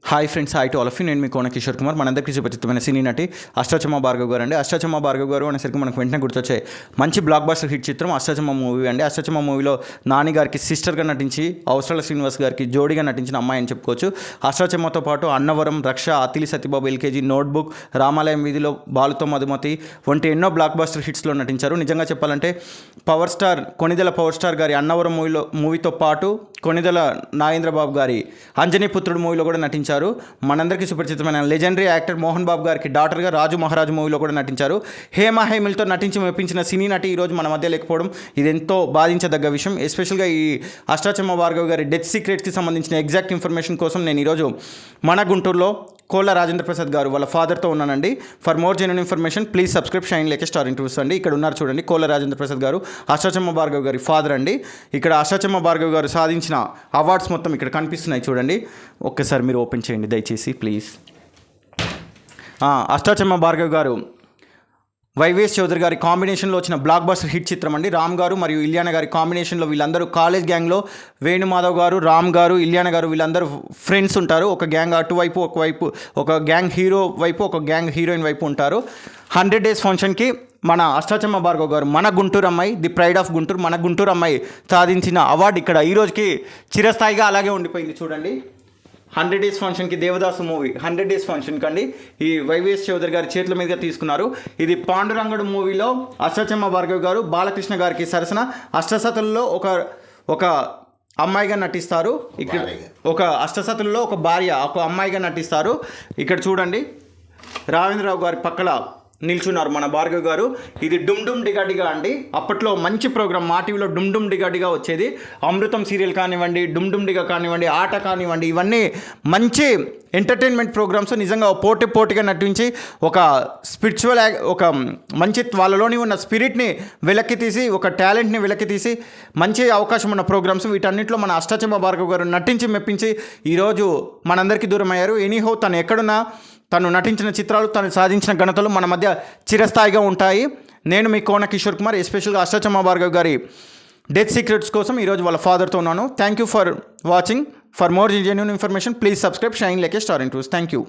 Hi friends, hi to all of you. నేను మీ కోన కిషోర్ కుమార్. మనందరికీ సుపరిచితమైన సినీ నటి అష్టాచమ్మ భార్గవ్ గారు అండి. అష్టాచమ్మ భార్గవ్ గారు అనేసరికి మనకు వెంటనే గుర్తొచ్చే మంచి బ్లాక్ బస్టర్ హిట్ చిత్రం అష్టాచమ్మ మూవీ అండి. అష్టాచమ్మ మూవీలో నాని గారికి సిస్టర్గా నటించి అవసరాల శ్రీనివాస్ గారికి జోడిగా నటించిన అమ్మాయి అని చెప్పుకోవచ్చు. అష్టాచమ్మతో పాటు అన్నవరం, రక్ష, అతిలి సత్యబాబు, ఎల్కేజీ, నోట్బుక్, రామాలయం వీధిలో, బాలుతో మధుమతి వంటి ఎన్నో బ్లాక్ బస్టర్ హిట్స్లో నటించారు. నిజంగా చెప్పాలంటే కొణిదెల పవర్ స్టార్ గారి అన్నవరం మూవీతో పాటు కొణిదెల నాగేంద్రబాబు గారి అంజనీ పుత్రుడు మూవీలో కూడా నటించారు. మనందరికీ సుపరిచితమైన లెజెండరీ యాక్టర్ మోహన్ బాబు గారికి డాటర్గా రాజు మహారాజు మూవీలో కూడా నటించారు. హేమీలతో నటించి మెప్పించిన సినీ నటి ఈరోజు మన మధ్య లేకపోవడం ఇది ఎంతో బాధించదగ్గ విషయం. ఎస్పెషల్గా ఈ అష్టాచమ్మ భార్గవ్ గారి డెత్ సీక్రెట్స్కి సంబంధించిన ఎగ్జాక్ట్ ఇన్ఫర్మేషన్ కోసం నేను ఈరోజు మన గుంటూరులో కోళ్ళ రాజేంద్ర ప్రసాద్ గారు వాళ్ళ ఫాదర్తో ఉన్నానండి. For more genuine information please subscribe shine లేక స్టార్ ఇంటర్వ్యూస్ అండి. ఇక్కడ ఉన్నారు చూడండి, కోళ్ళ రాజేంద్ర ప్రసాద్ గారు అష్టాచమ్మ భార్గవ్ గారి ఫాదర్ అండి. ఇక్కడ అష్టాచమ్మ భార్గవ్ గారు సాధించిన అవార్డ్స్ మొత్తం ఇక్కడ కనిపిస్తున్నాయి చూడండి. ఒక్కసారి మీరు ఓపెన్ చేయండి దయచేసి ప్లీజ్. అష్టాచమ్మ భార్గవ్ గారు వైవేస్ చౌదరి గారి కాంబినేషన్లో వచ్చిన బ్లాక్ బస్టర్ హిట్ చిత్రం అండి. రామ్ గారు మరియు ఇలియానా గారి కాంబినేషన్లో వీళ్ళందరూ కాలేజ్ గ్యాంగ్లో వేణుమాధవ్ గారు, రామ్ గారు, ఇలియానా గారు వీళ్ళందరూ ఫ్రెండ్స్ ఉంటారు. ఒక గ్యాంగ్ అటువైపు, ఒక గ్యాంగ్ హీరో వైపు, ఒక గ్యాంగ్ హీరోయిన్ వైపు ఉంటారు. 100 days ఫంక్షన్కి మన అష్టాచమ్మ భార్గవ్ గారు, మన గుంటూరు అమ్మాయి, ది ప్రైడ్ ఆఫ్ గుంటూరు, మన గుంటూరు అమ్మాయి సాధించిన అవార్డు ఇక్కడ ఈ రోజుకి చిరస్థాయిగా అలాగే ఉండిపోయింది చూడండి. 100 days ఫంక్షన్కి దేవదాసు మూవీ 100 days ఫంక్షన్కి అండి ఈ వైవిఎస్ చౌదరి గారి చేతుల మీదుగా తీసుకున్నారు. ఇది పాండురంగడు మూవీలో అష్టాచమ్మ భార్గవ్ గారు బాలకృష్ణ గారికి సరసన అష్టసతుల్లో ఒక అమ్మాయిగా నటిస్తారు. ఇక్కడ ఒక అష్టసతుల్లో ఒక భార్య, ఒక అమ్మాయిగా నటిస్తారు. ఇక్కడ చూడండి రావేంద్రరావు గారి పక్కల నిల్చున్నారు మన భార్గవ్ గారు. ఇది డుమ్ డుమ్ డిగాడిగా అండి. అప్పట్లో మంచి ప్రోగ్రామ్ మా టీవీలో డుమ్ డుమ్ డిగాడిగా వచ్చేది. అమృతం సీరియల్ కానివ్వండి, డుమ్ డుమ్ డిగా కానివ్వండి, ఆట కానివ్వండి, ఇవన్నీ మంచి ఎంటర్టైన్మెంట్ ప్రోగ్రామ్స్. నిజంగా పోటీగా నటించి ఒక స్పిరిచువల్ ఒక మంచి వాళ్ళలోని ఉన్న స్పిరిట్ని వెలక్కి తీసి, ఒక టాలెంట్ని వెలక్కి తీసి మంచి అవకాశం ఉన్న ప్రోగ్రామ్స్. వీటన్నిటిలో మన అష్టాచమ్మ భార్గవ్ గారు నటించి మెప్పించి ఈరోజు మనందరికీ దూరం అయ్యారు. ఎనీహో తను ఎక్కడున్నా, తను నటించిన చిత్రాలు, తను సాధించిన ఘనతలు మన మధ్య చిరస్థాయిగా ఉంటాయి. నేను మీ కోన కిషోర్ కుమార్. ఎస్పెషల్గా అష్టాచమ్మ భార్గవ్ గారి డెత్ సీక్రెట్స్ కోసం ఈరోజు వాళ్ళ ఫాదర్తో ఉన్నాను. Thank you for watching. For more genuine information please subscribe shine లేకే స్టార్ ఇంటర్వ్యూస్. Thank you.